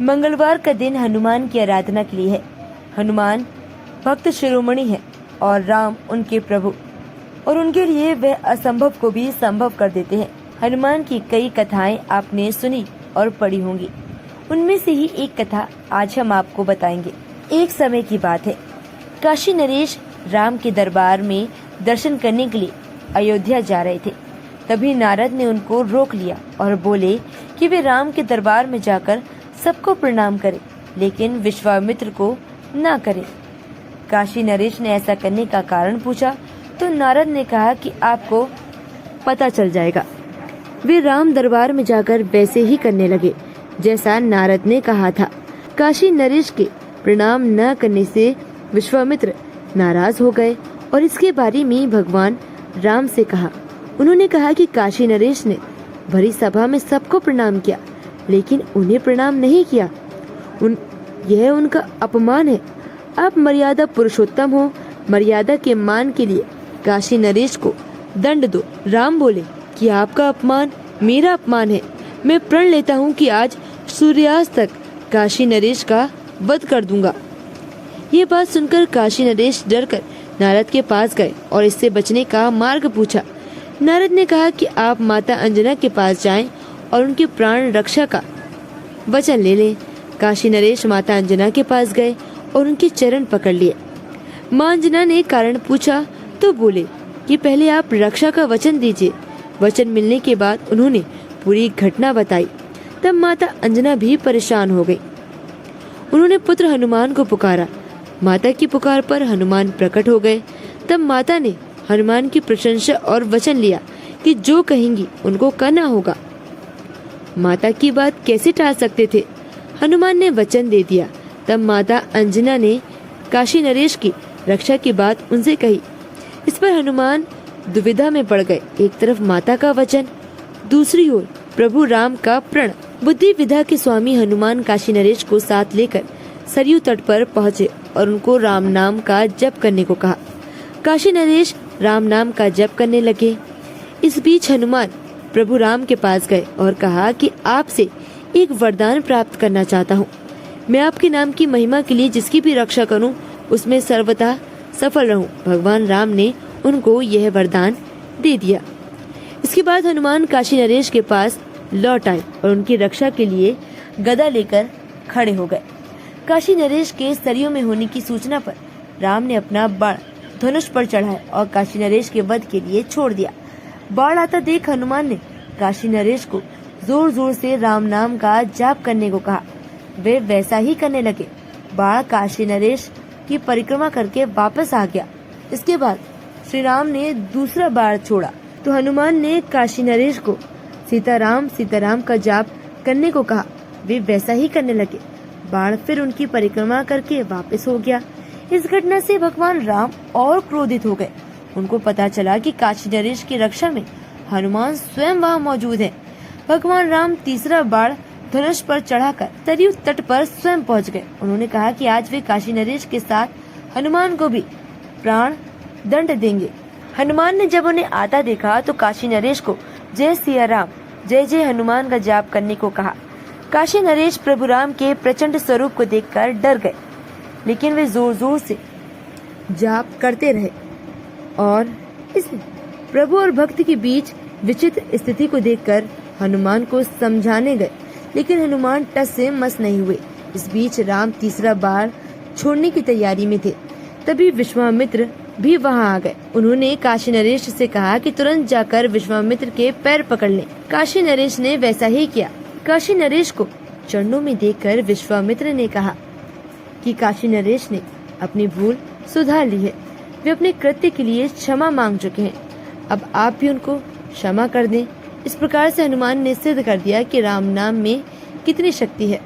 मंगलवार का दिन हनुमान की आराधना के लिए है। हनुमान भक्त शिरोमणि है और राम उनके प्रभु, और उनके लिए वह असंभव को भी संभव कर देते हैं। हनुमान की कई कथाएं आपने सुनी और पढ़ी होंगी। उनमें से ही एक कथा आज हम आपको बताएंगे। एक समय की बात है, काशी नरेश राम के दरबार में दर्शन करने के लिए अयोध्या जा रहे थे। तभी नारद ने उनको रोक लिया और बोले कि वे राम के दरबार में जाकर सबको प्रणाम करें, लेकिन विश्वामित्र को ना करें। काशी नरेश ने ऐसा करने का कारण पूछा तो नारद ने कहा कि आपको पता चल जाएगा। वे राम दरबार में जाकर वैसे ही करने लगे जैसा नारद ने कहा था। काशी नरेश के प्रणाम न करने से विश्वामित्र नाराज हो गए और इसके बारे में भगवान राम से कहा। उन्होंने कहा कि काशी नरेश ने भरी सभा में सबको प्रणाम किया, लेकिन उन्हें प्रणाम नहीं किया। यह उनका अपमान है। आप मर्यादा पुरुषोत्तम हो, मर्यादा के मान के लिए काशी नरेश को दंड दो। राम बोले कि आपका अपमान मेरा अपमान है। मैं प्रण लेता हूँ कि आज सूर्यास्त तक काशी नरेश का वध कर दूंगा। ये बात सुनकर काशी नरेश डरकर नारद के पास गए और इससे बचने का मार्ग पूछा। नारद ने कहा कि आप माता अंजना के पास जाएं और उनके प्राण रक्षा का वचन ले लें। काशी नरेश माता अंजना के पास गए और उनके चरण पकड़ लिए। मां अंजना ने कारण पूछा तो बोले कि पहले आप रक्षा का वचन दीजिए। वचन मिलने के बाद उन्होंने पूरी घटना बताई। तब माता अंजना भी परेशान हो गई। उन्होंने पुत्र हनुमान को पुकारा। माता की पुकार पर हनुमान प्रकट हो गए। तब माता ने हनुमान की प्रशंसा और वचन लिया कि जो कहेंगी उनको करना होगा। माता की बात कैसे टाल सकते थे। हनुमान ने वचन दे दिया। तब माता अंजना ने काशी नरेश की रक्षा की बात उनसे कही। इस पर हनुमान दुविधा में पड़ गए। एक तरफ माता का वचन, दूसरी ओर प्रभु राम का प्रण। बुद्धि विधा के स्वामी हनुमान काशी नरेश को साथ लेकर सरयू तट पर पहुँचे और उनको राम नाम का जप करने को कहा। काशी नरेश राम नाम का जप करने लगे। इस बीच हनुमान प्रभु राम के पास गए और कहा कि आपसे एक वरदान प्राप्त करना चाहता हूँ। मैं आपके नाम की महिमा के लिए जिसकी भी रक्षा करूँ उसमें सर्वथा सफल रहूँ। भगवान राम ने उनको यह वरदान दे दिया। इसके बाद हनुमान काशी नरेश के पास लौट आए और उनकी रक्षा के लिए गदा लेकर खड़े हो गए। काशी नरेश के सरयू में होने की सूचना पर राम ने अपना बाण धनुष पर चढ़ाया और काशी नरेश के वध के लिए छोड़ दिया। बाण आता देख हनुमान ने काशी नरेश को जोर जोर से राम नाम का जाप करने को कहा। वे वैसा ही करने लगे। बाण काशी नरेश की परिक्रमा करके वापस आ गया। इसके बाद श्री राम ने दूसरा बाण छोड़ा तो हनुमान ने काशी नरेश को सीताराम सीताराम का जाप करने को कहा। वे वैसा ही करने लगे। बाण फिर उनकी परिक्रमा करके वापस हो गया। इस घटना से भगवान राम और क्रोधित हो गए। उनको पता चला कि काशी नरेश की रक्षा में हनुमान स्वयं वहाँ मौजूद है। भगवान राम तीसरा बाण धनुष पर चढ़ाकर सरयू तट पर स्वयं पहुँच गए। उन्होंने कहा कि आज वे काशी नरेश के साथ हनुमान को भी प्राण दंड देंगे। हनुमान ने जब उन्हें आता देखा तो काशी नरेश को जय सिया राम जय जय हनुमान का जाप करने को कहा। काशी नरेश प्रभु राम के प्रचंड स्वरूप को देखकर डर गए, लेकिन वे जोर जोर से जाप करते रहे और इस प्रभु और भक्त के बीच विचित्र स्थिति को देखकर हनुमान को समझाने गए, लेकिन हनुमान टस से मस नहीं हुए। इस बीच राम तीसरा बार छोड़ने की तैयारी में थे। तभी विश्वामित्र भी वहां आ गए। उन्होंने काशी नरेश से कहा कि तुरंत जाकर विश्वामित्र के पैर पकड़ लें। काशी नरेश ने वैसा ही किया। काशी नरेश को चरणों में देखकर विश्वामित्र ने कहा कि काशी नरेश ने अपनी भूल सुधार ली है। वे अपने कृत्य के लिए क्षमा मांग चुके हैं। अब आप भी उनको क्षमा कर दें। इस प्रकार से हनुमान ने सिद्ध कर दिया कि राम नाम में कितनी शक्ति है।